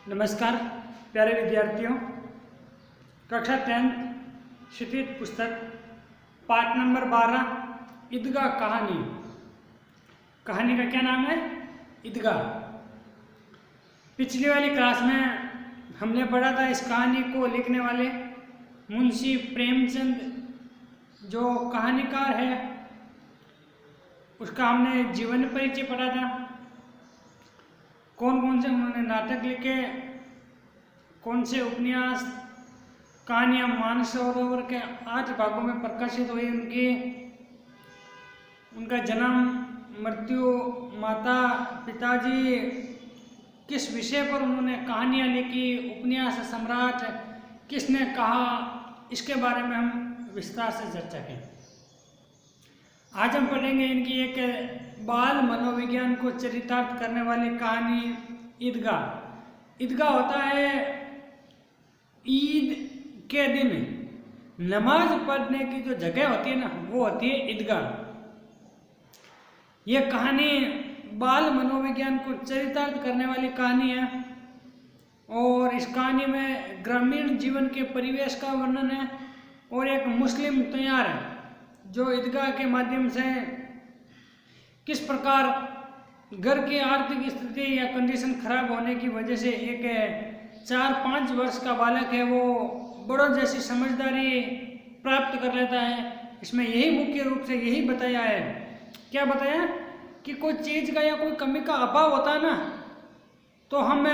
नमस्कार प्यारे विद्यार्थियों, कक्षा 10 शिक्षित पुस्तक पाठ नंबर 12 ईदगाह कहानी। कहानी का क्या नाम है? ईदगाह। पिछली वाली क्लास में हमने पढ़ा था इस कहानी को लिखने वाले मुंशी प्रेमचंद जो कहानीकार है उसका हमने जीवन परिचय पढ़ा था। कौन कौन से उन्होंने नाटक लिखे, कौन से उपन्यास, कहानियाँ मानसरोवर के 8 भागों में प्रकाशित हुई उनका जन्म, मृत्यु, माता पिताजी, किस विषय पर उन्होंने कहानियाँ लिखी, उपन्यास सम्राट किसने कहा, इसके बारे में हम विस्तार से चर्चा की। आज हम पढ़ेंगे इनकी एक बाल मनोविज्ञान को चरितार्थ करने वाली कहानी ईदगाह। ईदगाह होता है ईद के दिन नमाज पढ़ने की जो जगह होती है ना, वो होती है ईदगाह। यह कहानी बाल मनोविज्ञान को चरितार्थ करने वाली कहानी है और इस कहानी में ग्रामीण जीवन के परिवेश का वर्णन है और एक मुस्लिम तैयार है जो ईदगाह के माध्यम से किस प्रकार घर की आर्थिक स्थिति या कंडीशन खराब होने की वजह से एक 4-5 वर्ष का बालक है वो बड़ों जैसी समझदारी प्राप्त कर लेता है। इसमें यही मुख्य रूप से यही बताया है, क्या बताया कि कोई चीज़ का या कोई कमी का अभाव होता है ना, तो हम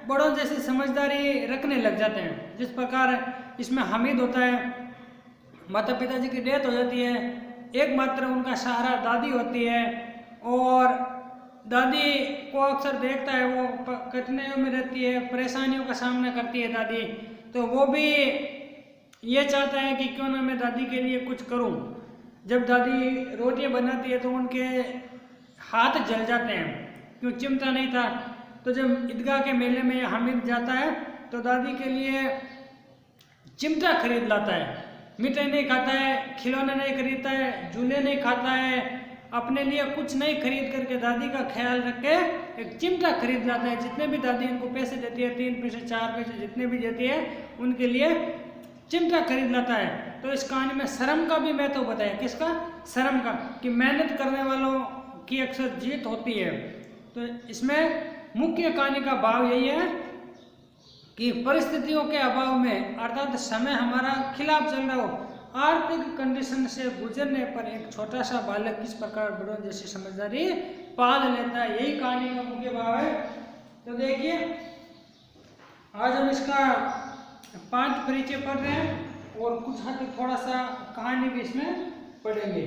बड़ों जैसी समझदारी रखने लग जाते हैं। जिस प्रकार इसमें हामिद होता है, माता पिताजी की डेथ हो जाती है, एकमात्र उनका सहारा दादी होती है और दादी को अक्सर देखता है वो कठिनाइयों में रहती है, परेशानियों का सामना करती है दादी, तो वो भी ये चाहता है कि क्यों ना मैं दादी के लिए कुछ करूं। जब दादी रोटियां बनाती है तो उनके हाथ जल जाते हैं, क्यों चिमटा नहीं था। तो जब ईदगाह के मेले में हामिद जाता है तो दादी के लिए चिमटा खरीद लाता है, मिठाई नहीं खाता है, खिलौने नहीं खरीदता है, झूले नहीं खाता है, अपने लिए कुछ नहीं खरीद करके दादी का ख्याल रख के एक चिमटा खरीद लाता है। जितने भी दादी इनको पैसे देती है, 3 पैसे 4 पैसे जितने भी देती है, उनके लिए चिमटा खरीद लाता है। तो इस कहानी में शर्म का भी महत्व बताया। किसका? शर्म का, कि मेहनत करने वालों की अक्सर जीत होती है। तो इसमें मुख्य कहानी का भाव यही है कि परिस्थितियों के अभाव में, अर्थात समय हमारा खिलाफ चल रहा हो, आर्थिक कंडीशन से गुजरने पर एक छोटा सा बालक किस प्रकार बड़ों जैसी समझदारी पाल लेता है, यही कहानी का मुख्य भाव है। तो देखिए आज हम इसका पाठ परिचय पढ़ रहे हैं और कुछ हद थोड़ा सा कहानी भी इसमें पढ़ेंगे।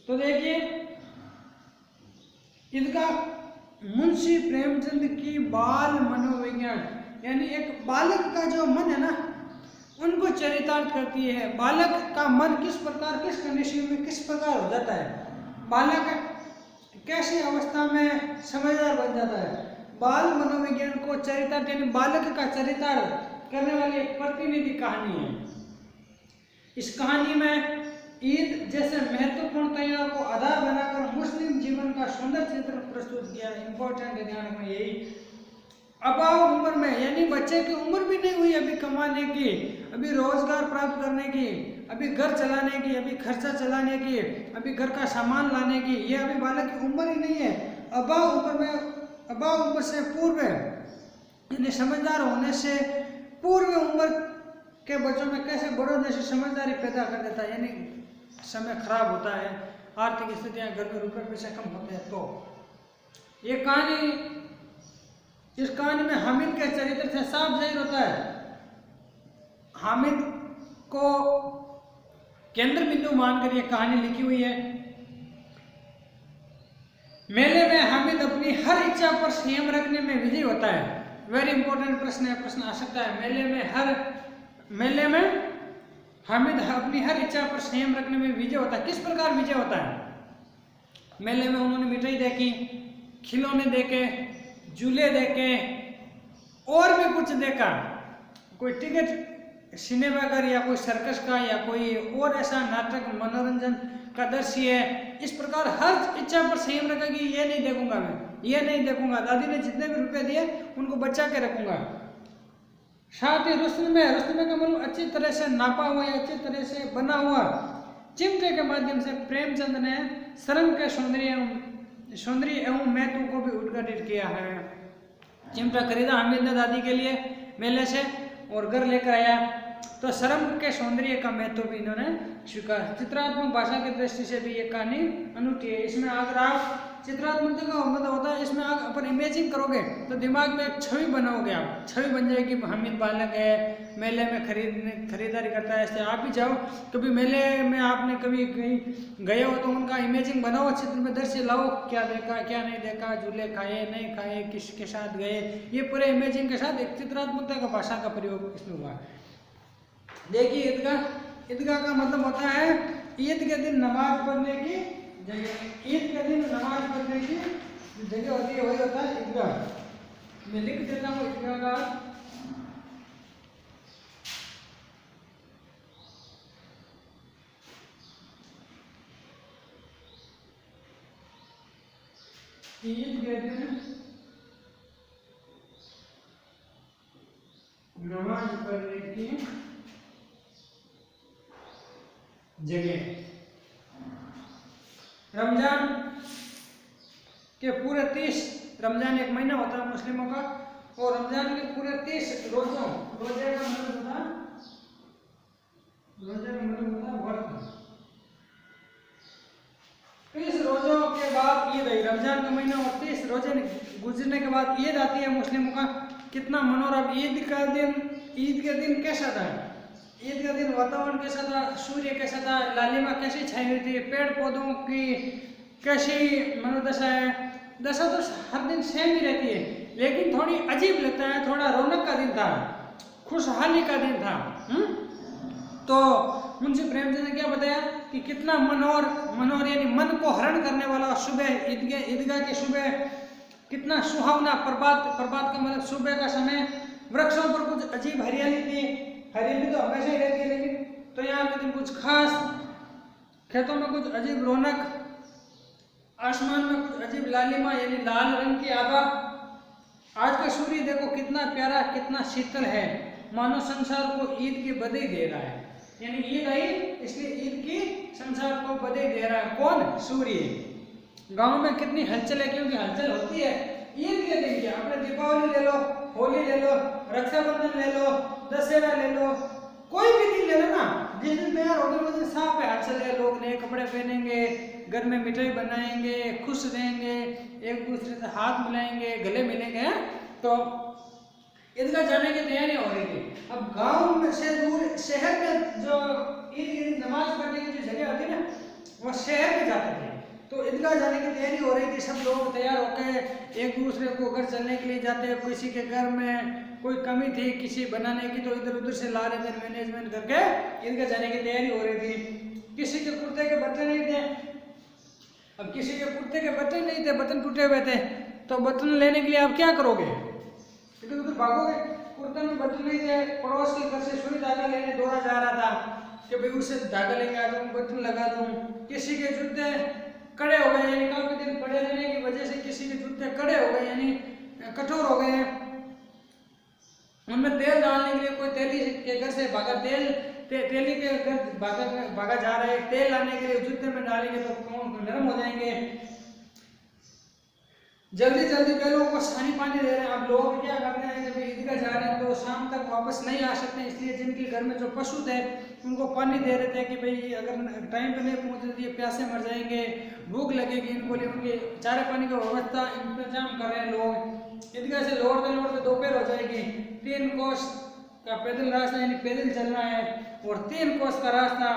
तो देखिए ईदगाह मुंशी प्रेमचंद की बाल मनोविज्ञान, यानी एक बालक का जो मन है ना, उनको चरितार्थ करती है। बालक का मन किस प्रकार, किस कंडीशन में किस प्रकार हो जाता है, बालक कैसी अवस्था में समझदार बन जाता है। बाल मनोविज्ञान को चरितार्थ यानी बालक का चरितार्थ करने वाली एक प्रतिनिधि कहानी है। इस कहानी में ईद जैसे महत्वपूर्ण तैयार को आधार बनाकर मुस्लिम जीवन का सुंदर चित्र प्रस्तुत किया। इंपॉर्टेंट ध्यान में यही अभाव उम्र में, यानी बच्चे की उम्र भी नहीं हुई अभी कमाने की, अभी रोजगार प्राप्त करने की, अभी घर चलाने की, अभी खर्चा चलाने की, अभी घर का सामान लाने की, ये अभी बालक की उम्र ही नहीं है। अभाव उम्र में, अभाव उम्र से पूर्व यानी समझदार होने से पूर्व उम्र के बच्चों में कैसे बड़ों जैसी समझदारी पैदा कर देता है। यानी समय खराब होता है, आर्थिक स्थितियाँ, घर में रुपये पैसे कम होते हैं। तो ये कहानी, इस कहानी में हामिद के चरित्र से साफ जाहिर होता है। हामिद को केंद्र बिंदु मानकर यह कहानी लिखी हुई है। मेले में हामिद अपनी हर इच्छा पर संयम रखने में विजयी होता है। वेरी इंपॉर्टेंट प्रश्न है, प्रश्न आ सकता है। मेले में हामिद अपनी हर इच्छा पर संयम रखने में विजय होता है। किस प्रकार विजय होता है? मेले में उन्होंने मिठाई देखी, खिलौने देखे, झूले देखे और भी कुछ देखा, कोई टिकट सिनेमाघर या कोई सर्कस का या कोई और ऐसा नाटक मनोरंजन का दृश्य है, इस प्रकार हर इच्छा पर संयम रखा कि ये नहीं देखूंगा, मैं ये नहीं देखूंगा। दादी ने जितने भी रुपए दिए उनको बचा के रखूंगा। साथ ही रुस्तमे का मतलब अच्छी तरह से नापा हुआ या अच्छी तरह से बना हुआ चिमटे के माध्यम से प्रेमचंद ने सरंग के सौंदर्य एवं महत्व को भी उद्घाटित किया है। चिमटा खरीदा हामिद ने दादी के लिए मेले से और घर लेकर आया, तो सरंग के सौंदर्य का महत्व भी इन्होंने स्वीकार। चित्रात्मक भाषा की दृष्टि से भी ये कहानी अनूठी है। इसमें अगर आप चित्रात्मकता का मतलब होता है, इसमें आप अपन इमेजिन करोगे तो दिमाग में एक छवि बनाओगे, आप छवि बन जाएगी। हामिद बालक है, मेले में खरीदारी करता है, ऐसे आप ही जाओ कभी मेले में, आपने कभी कहीं गए हो तो उनका इमेजिन बनाओ, चित्र में दृश्य लाओ, क्या देखा क्या नहीं देखा, झूले खाए नहीं खाए, किसके साथ गए, ये पूरे इमेजिन के साथ एक चित्रात्मकता का भाषा का प्रयोग इसमें हुआ। देखिए ईदगाह का मतलब होता है ईद के दिन नमाज पढ़ने की जगह। ईद के दिन नमाज पढ़ने की जगह होती है, वही होता है ईदगाह। मैं लिख देता हूँ ईदगाह का। ईद के दिन नमाज पढ़ने की जगह। रमजान के पूरे 30, रमजान एक महीना होता है मुस्लिमों का, और रमजान के पूरे 30 रोजे का मतलब होता है, रोजे का मतलब होता है व्रत। 30 रोजों के बाद ईद आई, रमजान का महीना और 30 रोजे गुजरने के बाद ईद आती है मुस्लिमों का। कितना मनोरम ईद के दिन कैसा था? ईद के दिन वातावरण कैसा था, सूर्य कैसा था, लालिमा कैसी छाई हुई थी, पेड़ पौधों की कैसी मनोदशा है। दशा तो हर दिन सेम ही रहती है, लेकिन थोड़ी अजीब लगता है, थोड़ा रौनक का दिन था, खुशहाली का दिन था। तो मुंशी प्रेमचंद ने क्या बताया कि कितना मनोहर यानी मन को हरण करने वाला सुबह, ईदगाह की सुबह कितना सुहावना, प्रभात का मतलब सुबह का समय। वृक्षों पर कुछ अजीब हरियाली थी, हरियाली तो हमेशा ही रहती है, लेकिन तो यहाँ के दिन कुछ खास, खेतों में कुछ अजीब रौनक, आसमान में कुछ अजीब लालिमा यानी लाल रंग की आभा। आज का सूर्य देखो कितना प्यारा, कितना शीतल है, मानो संसार को ईद की बधाई दे रहा है। यानी ईद आई इसलिए ईद की संसार को बधाई दे रहा है। कौन? सूर्य। गांव में कितनी हलचल है, क्योंकि हलचल होती है ईद के दिन। क्या आपने दीपावली ले लो, होली ले लो, रक्षाबंधन ले लो, दशहरा ले लो, कोई भी दिन ले लो ना, जिस दिन तैयार होगी उस दिन साफ है, हलचल है, लोग नए कपड़े पहनेंगे, घर में मिठाई बनाएंगे, खुश रहेंगे, एक दूसरे से हाथ मिलाएंगे, गले मिलेंगे। तो ईदगाह जाने की तैयारी हो रही थी। अब गांव में से दूर शहर में जो ईद की नमाज पढ़ने की जो जगह होती है ना, वो शहर में जाते थे। तो ईदगाह जाने की तैयारी हो रही थी, सब लोग तैयार होकर एक दूसरे को घर चलने के लिए जाते हैं। किसी के घर में कोई कमी थी किसी बनाने की, तो इधर उधर से ला रहे थे, मैनेजमेंट करके ईदगाह जाने की तैयारी हो रही थी। किसी के कुर्ते के बटन नहीं थे, अब किसी के कुर्ते के बटन नहीं थे, बटन टूटे हुए थे, तो बटन लेने के लिए आप क्या करोगे? इधर उधर भागोगे। कुर्ते में बटन नहीं थे, पड़ोस के घर से सुई धागा लेने दौड़ा जा रहा था कि भाई उससे धागा लेके आ जाऊँ, बटन लगा दूँ। किसी के जूते कड़े हो गए, यानी काफी दिन पड़े रहने की वजह से किसी के जूते कड़े हो गए, यानी कठोर हो गए। उनमें तेल डालने के लिए कोई तेली के घर से भागा, तेली के घर भागा जा रहा है, तेल लाने के लिए जूते में डालेंगे तो कौन नरम हो जाएंगे। जल्दी बैलों को पानी दे रहे हैं। अब लोग क्या करते हैं, जब ईदगाह जा रहे हैं तो शाम तक वापस नहीं आ सकते, इसलिए जिनके घर में जो पशु थे उनको पानी दे रहे थे कि भाई अगर टाइम पे नहीं पहुंचे तो ये प्यासे मर जाएंगे, भूख लगेगी इनको, लिए उनके चारे पानी की व्यवस्था इंतजाम कर रहे हैं लोग। ईदगाह से लौटते दोपहर हो जाएगी। 3 कोस का पैदल रास्ता यानी पैदल चलना है, और 3 कोस का रास्ता,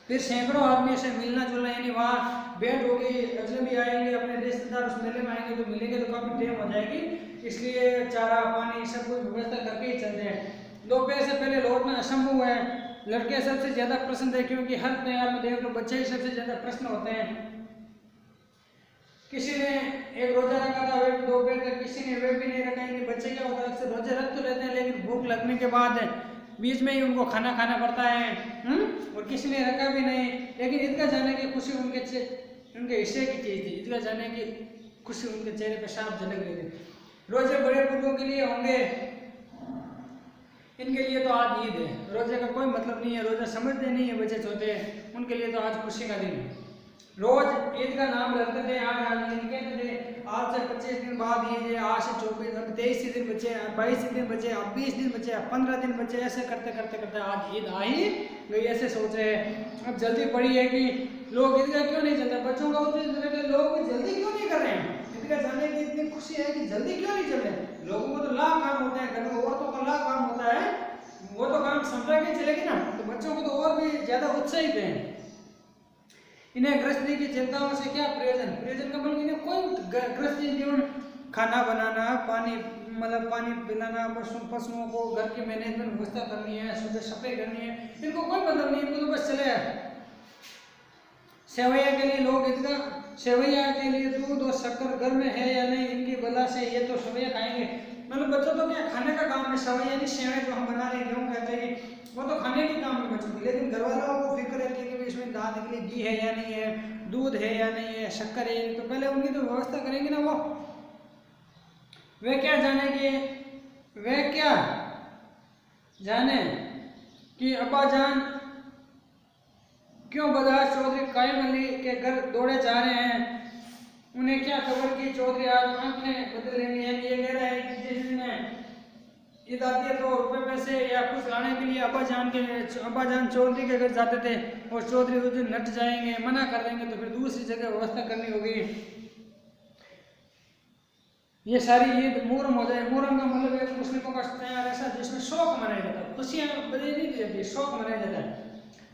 फिर सैकड़ों आदमी से मिलना जुलना, यानी वहाँ भेंट होगी, अजनबी आएंगे, अपने रिश्तेदार उस मेले में आएंगे, तो मिलेंगे तो काफ़ी टाइम हो जाएगी, इसलिए चारा पानी सब कुछ व्यवस्था करके ही चलते हैं। दोपहर से पहले लौटना असंभव है। लड़के सबसे ज़्यादा प्रश्न थे, क्योंकि हर त्यौहार में देख लो बच्चे ही सबसे ज़्यादा प्रश्न होते हैं। किसी ने एक रोजा रखा था, वे भी दोपहर तक, किसी ने वे भी नहीं रखा। बच्चे क्या होता है, अक्सर रोजे रख तो लेते हैं, लेकिन भूख लगने के बाद बीच में ही उनको खाना खाना पड़ता है, और किसी ने रखा भी नहीं। लेकिन ईदगाह जाने की खुशी उनके हिस्से की चीज़ थी। ईदगाह जाने की खुशी उनके चेहरे पे साफ झलक रही थी। रोजे बड़े बुजुर्गों के लिए होंगे, इनके लिए तो आज ईद है। रोजे का कोई मतलब नहीं है, रोजा समझते नहीं है बच्चे छोटे, उनके लिए तो आज खुशी का दिन है। रोज ईद का नाम रखते थे, आज कहते थे आज से 25 दिन बाद ईद है, आज से 24, अब 23 दिन बचे, 22 दिन बचे, अब 20 दिन बचे, अब 15 दिन बचे, ऐसे करते करते करते आज ईद आ ही गई। ऐसे सोच रहे हैं। अब जल्दी पड़ी है कि लोग ईदगाह क्यों नहीं चलते, बच्चों का लोग जल्दी क्यों नहीं कर रहे हैं। ईदगाह जाने की इतनी खुशी है कि जल्दी क्यों नहीं चल रहे। लोगों को तो लाख काम होते हैं, घर में औरतों का लाख काम होता है, वो तो काम समझा के चलेगी ना, तो बच्चों को तो और भी ज्यादा उत्साहित है। इन्हें गृहस्थी की चिंताओं से क्या प्रयोजन का मतलब इन्हें कोई गृहस्थी जीवन, खाना बनाना, पानी पिलाना, पशुओं को घर की मैनेजमेंट व्यवस्था करनी है, सुबह सफाई करनी है, इनको कोई मतलब नहीं, इनको तो बस चले। सेवैया के लिए लोग ईदगाह, सेवैया के लिए दूध और शक्कर घर में है या नहीं, इनकी बला से ये तो सेवैया खाएंगे। मतलब बच्चों तो क्या खाने का काम है, सेवैया नहीं, सेवैया जो हम बना रहे गेहूँ कहते हैं वो तो खाने की काम है बच्चों की। लेकिन घर वालों को फिक्र रहती है कि इसमें दाल के लिए घी है या नहीं है, दूध है या नहीं है, शक्कर है, तो पहले उनकी तो व्यवस्था करेंगे ना। वो वे क्या जाने कि अब्बा जान क्यों बदहाश चौधरी कायम अली के घर दौड़े जा रहे हैं। उन्हें क्या खबर कि चौधरी आज आंखें बदल लेंगे। ये कह रहा है कि जिसने ईद आती है तो रुपए पैसे या कुछ लाने के लिए अब्बा जान चौधरी के घर जाते थे, और चौधरी उस दिन नट जाएंगे, मना कर देंगे, तो फिर दूसरी जगह व्यवस्था करनी होगी। ये सारी ईद मुहर्रम हो जाए। मुहर्रम का मतलब एक मुस्लिमों का त्योहार ऐसा जिसमें शौक मनाया जाता है, खुशियाँ बधाई नहीं दी जाती, शौक मनाया जाता है।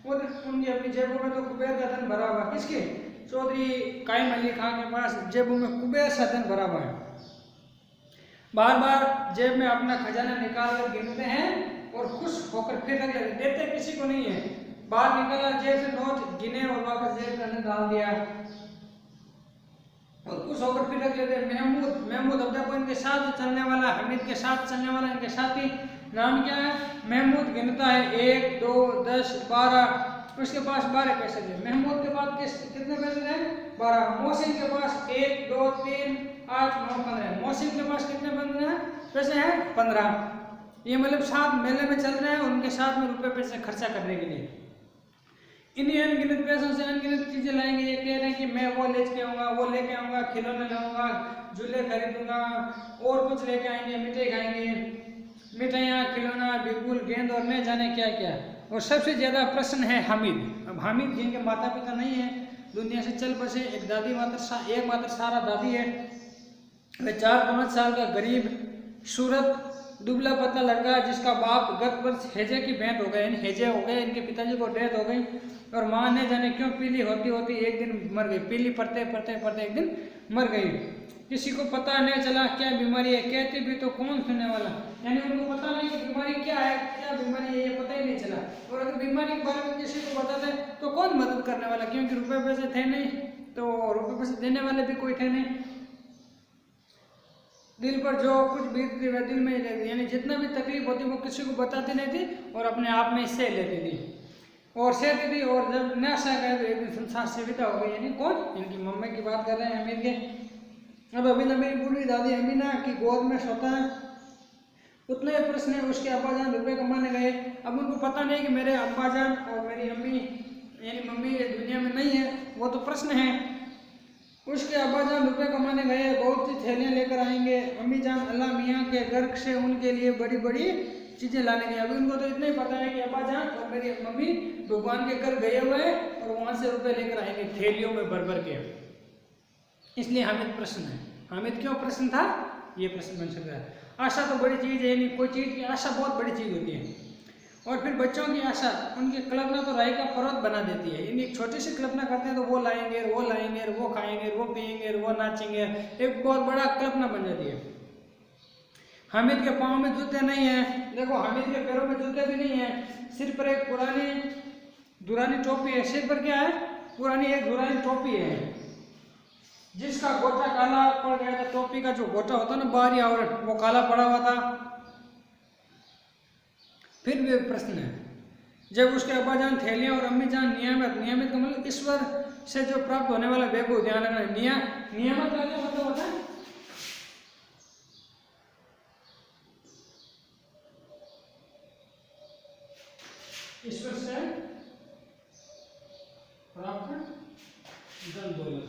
और उनकी अपनी जेबों में तो कुबेर का धन भरा हुआ, किसके, चौधरी कायम अली खां के पास जेबों में कुबेर सा धन भरा हुआ है। बार बार जेब में अपना खजाना निकाल कर गिनते हैं और खुश होकर फिर रख लेते, देते किसी को नहीं है। बाहर निकाला जेब से नोट गिने और वापस जेब के अंदर डाल दिया और खुश होकर फिर रख लेते। महमूद अब इनके साथ चलने वाला, हमीद के साथ चलने वाला इनके साथी, नाम क्या है, महमूद गिनता है 1 2 10 12, उसके पास 12 पैसे थे। महमूद के पास कितने पैसे थे, 12। मोहसिन के पास 1 2 3 8 9 15। मोहसिन के पास कितने पैसे हैं, 15। ये मतलब साथ मेले में चल रहे हैं, उनके साथ में रुपए पैसे खर्चा करने के लिए। इन्हीं अनगिनत पैसों से अनगिनत चीजें लाएंगे। ये कह रहे हैं कि मैं वो लेके आऊंगा, वो लेके आऊंगा, खिलौने लाऊंगा, झूले खरीदूंगा, और कुछ लेके आएंगे, मिठाई खाएंगे, मिठाइयाँ, खिलौना, बिल्कुल गेंद और न जाने क्या क्या। और सबसे ज्यादा प्रश्न है हामिद। अब हामिद जिनके माता पिता नहीं है, दुनिया से चल बसे, एक मात्र सारा दादी है। वह 4-5 साल का गरीब सूरत दुबला पतला लड़का, जिसका बाप गत वर्ष हैजे की भेंट हो गए, हैजे हो गए, इनके पिताजी को डेथ हो गई, और माँ ने जाने क्यों पीली होती एक दिन मर गई। पीली पड़ते पड़ते एक दिन मर गई। किसी को पता नहीं चला क्या बीमारी है, कहते भी तो कौन सुनने वाला। यानी उनको पता नहीं कि बीमारी क्या है, क्या बीमारी है, ये पता ही नहीं चला। और अगर बीमारी के बारे में किसी को बताते तो कौन मदद करने वाला, क्योंकि रुपए पैसे थे नहीं, तो रुपए पैसे देने वाले भी कोई थे नहीं। दिल पर जो कुछ बीतती वह दिल में ही रहती, यानी जितना भी तकलीफ होती वो किसी को बताती नहीं थी और अपने आप में सह लेती थी और सहती थी। और जब न सह गए तो एक दिन संसार से विदा हो गई। यानी कौन, इनकी मम्मी की बात कर रहे हैं, अमीर के। अब अमीना मेरी बूढ़ी दादी अमीना की गोद में सोता है। उतने प्रश्न है, उसके अब्बाजान रुपए कमाने गए। अब उनको पता नहीं कि मेरे अब्बाजान और मेरी अम्मी यानी मम्मी दुनिया में नहीं है, वो तो प्रश्न है। उसके अब्बाजान रुपए कमाने गए, बहुत सी थैलियाँ लेकर आएंगे। अम्मी जान अल्लाह मियाँ के घर से उनके लिए बड़ी बड़ी चीज़ें लाने गए। अभी उनको तो इतना ही पता है कि अब्बाजान और मेरी मम्मी भगवान के घर गए हुए हैं और वहाँ से रुपए लेकर आएंगे थैलियों में भर भर के। इसलिए हामिद प्रश्न है। हामिद क्यों प्रश्न था, ये प्रश्न बन सकता है। आशा तो बड़ी चीज़ है, यानी कोई चीज़ की आशा बहुत बड़ी चीज़ होती है। और फिर बच्चों की आशा, उनकी कल्पना तो राय का पर्वत बना देती है। यानी एक छोटी सी कल्पना करते हैं तो वो लाएंगे, वो खाएंगे, वो पिएंगे, वो नाचेंगे, एक बहुत बड़ा कल्पना बन जाती है। हामिद के पाँव में जूते नहीं हैं, देखो हामिद के पैरों में जूते भी नहीं हैं, सिर पर एक पुरानी दुरानी टोपी है। सिर पर क्या है, पुरानी एक दुरानी टोपी है जिसका गोटा काला पड़ गया था। टोपी का जो गोटा होता है ना, बाहरी आवरण, वो काला पड़ा हुआ था। फिर भी प्रश्न है, जब उसके अब्बाजान थैलियां और अम्मीजान नियामत, नियामत का मतलब ईश्वर से जो प्राप्त होने वाला बेबू, ध्यान रखना। नियामत का क्या मतलब होता है? ईश्वर से प्राप्त धन दौलत,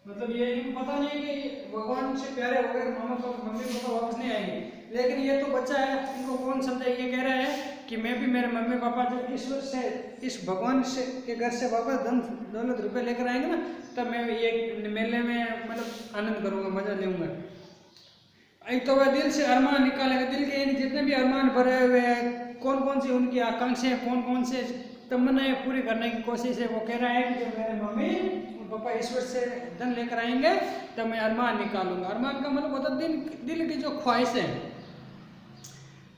मतलब ये इनको पता नहीं है कि भगवान से प्यारे हो गए, मम्मी पापा वापस नहीं आएंगे, लेकिन ये तो बच्चा है, इनको कौन समझे। ये कह रहा है कि मैं भी मेरे मम्मी पापा जब ईश्वर से, इस भगवान से के घर से वापस धन दौलत रुपए लेकर आएंगे ना, तब मैं ये मेले में मतलब आनंद करूंगा, मजा लूंगा। एक तो वह दिल से अरमान निकालेगा, दिल के जितने भी अरमान भरे हुए हैं, कौन कौन सी उनकी आकांक्षाएं, कौन कौन से तमन्नाएं पूरी करने की कोशिश है, वो कह रहा है कि जब मेरे मम्मी और पापा ईश्वर से धन लेकर आएंगे तब मैं अरमान निकालूंगा। अरमान का मतलब होता है दिल की जो ख्वाहिश है।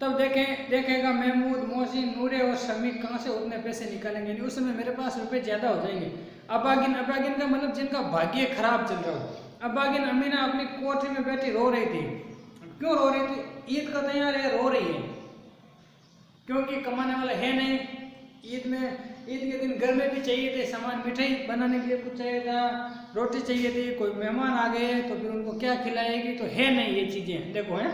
तब देखेगा महमूद, मोहसिन, नूरे और शमीक कहाँ से उतने पैसे निकालेंगे, उस समय मेरे पास रुपए ज्यादा हो जाएंगे। अबागिन का मतलब जिनका भाग्य खराब चल रहा हो। अबागिन अमीना अपनी कोठरी में बैठी रो रही थी। क्यों रो रही थी? ईद का तैयार है, रो रही है क्योंकि कमाने वाला है नहीं। ईद के दिन घर में भी चाहिए थे सामान, मिठाई बनाने के लिए कुछ चाहिए था, रोटी चाहिए थी, कोई मेहमान आ गए तो फिर उनको क्या खिलाएगी, तो है नहीं ये चीजें। देखो है,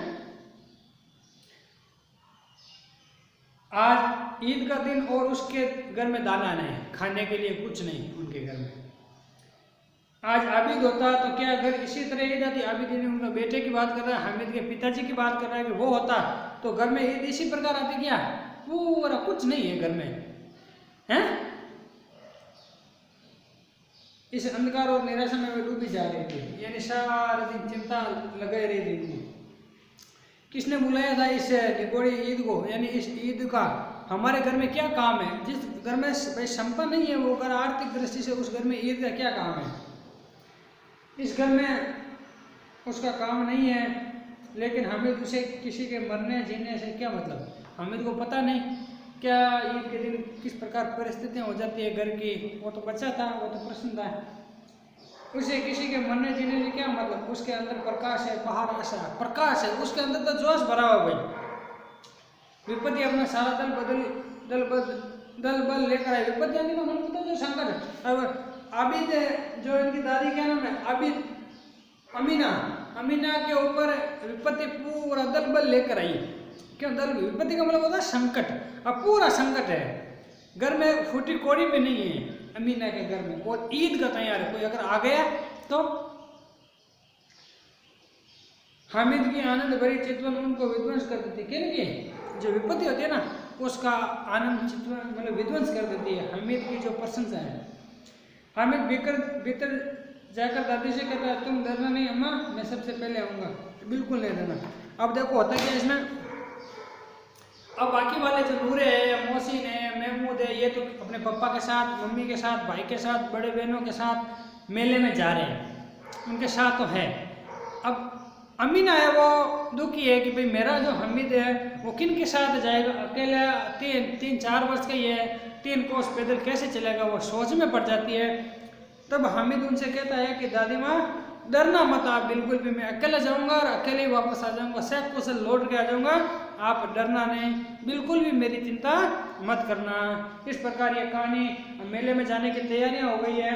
आज ईद का दिन और उसके घर में दाना नहीं, खाने के लिए कुछ नहीं उनके घर में। आज आबिद होता तो क्या घर इसी तरह ईद आती? आबिद ने उनका बेटे की बात कर रहा है, हामिद के पिताजी की बात कर रहा है कि वो होता तो घर में ईद इसी प्रकार आती क्या? पूरा कुछ नहीं है घर में, हैं? इस अंधकार और निराशा में वे डूबी जा रही थी, यानी सारा दिन चिंता लगाई रही थी। किसने बुलाया था इस निगोड़ी ईद को, यानी इस ईद का हमारे घर में क्या काम है? जिस घर में भाई संपन्न नहीं है वो घर, आर्थिक दृष्टि से उस घर में ईद का क्या काम है? इस घर में उसका काम नहीं है, लेकिन हामिद उसे किसी के मरने जीने से क्या मतलब? हामिद को पता नहीं क्या ईद के दिन किस प्रकार परिस्थितियां हो जाती है घर की। वो तो बच्चा था, वो तो प्रश्न था। उसे किसी के मरने जीने से क्या मतलब? उसके अंदर प्रकाश है, बाहर आशा, प्रकाश है, उसके अंदर तो जोश भरा हुआ भाई। विपत्ति अपना सारा दल बल लेकर आए। विपत्ति आने का मन पता जो संकट है। अब आबिद जो इनकी दादी क्या नाम है, आबिद अमीना के ऊपर विपत्ति पूरा दल बल लेकर आई। क्यों? दल विपत्ति का मतलब होता है संकट। अब पूरा संकट है घर में, फूटी कोड़ी भी नहीं है अमीना के घर में, और ईद का तैयार है। कोई अगर आ गया तो हामिद की आनंद भरी चितवन उनको विध्वंस कर देती है। क्योंकि जो विपत्ति होती है ना, उसका आनंद चितवन मतलब विध्वंस कर देती है हामिद की जो प्रशंसा है। हामिद भीतर जाकर दादी से कहता है, तुम डरना नहीं अम्मा, मैं सबसे पहले आऊँगा, बिल्कुल नहीं डरना। अब देखो होता क्या इसमें, अब बाकी वाले जो नूरे है, मोहसिन है, महमूद है, ये तो अपने पापा के साथ, मम्मी के साथ, भाई के साथ, बड़े बहनों के साथ मेले में जा रहे हैं, उनके साथ तो है। अब अमीना है वो दुखी है कि भाई मेरा जो हामिद है वो किन के साथ जाएगा, अकेला 3-4 वर्ष का ही है, 3 कोस पैदल कैसे चलेगा, वो सोच में पड़ जाती है। तब हामिद उनसे कहता है कि दादी माँ डरना मत आप बिल्कुल भी, मैं अकेला जाऊंगा और अकेले ही वापस आ जाऊंगा, सब कुछ लौट के आ जाऊंगा, आप डरना नहीं, बिल्कुल भी मेरी चिंता मत करना। इस प्रकार ये कहानी मेले में जाने की तैयारियां हो गई है।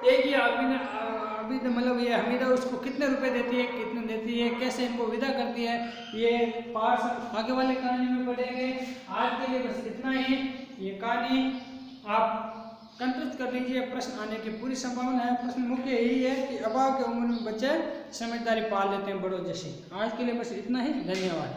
एक ये अभी मतलब ये हमीदा उसको कितने रुपए देती है, कितने देती है, कैसे इनको विदा करती है, ये पार्ट आगे वाले कहानी में पढ़ेंगे। आज के लिए बस इतना ही। ये कहानी आप कंठस्थ कर लीजिए, प्रश्न आने की पूरी संभावना है। प्रश्न मुख्य यही है कि अभाव के उम्र में बच्चे समझदारी पाल लेते हैं बड़ों जैसे। आज के लिए बस इतना ही, धन्यवाद।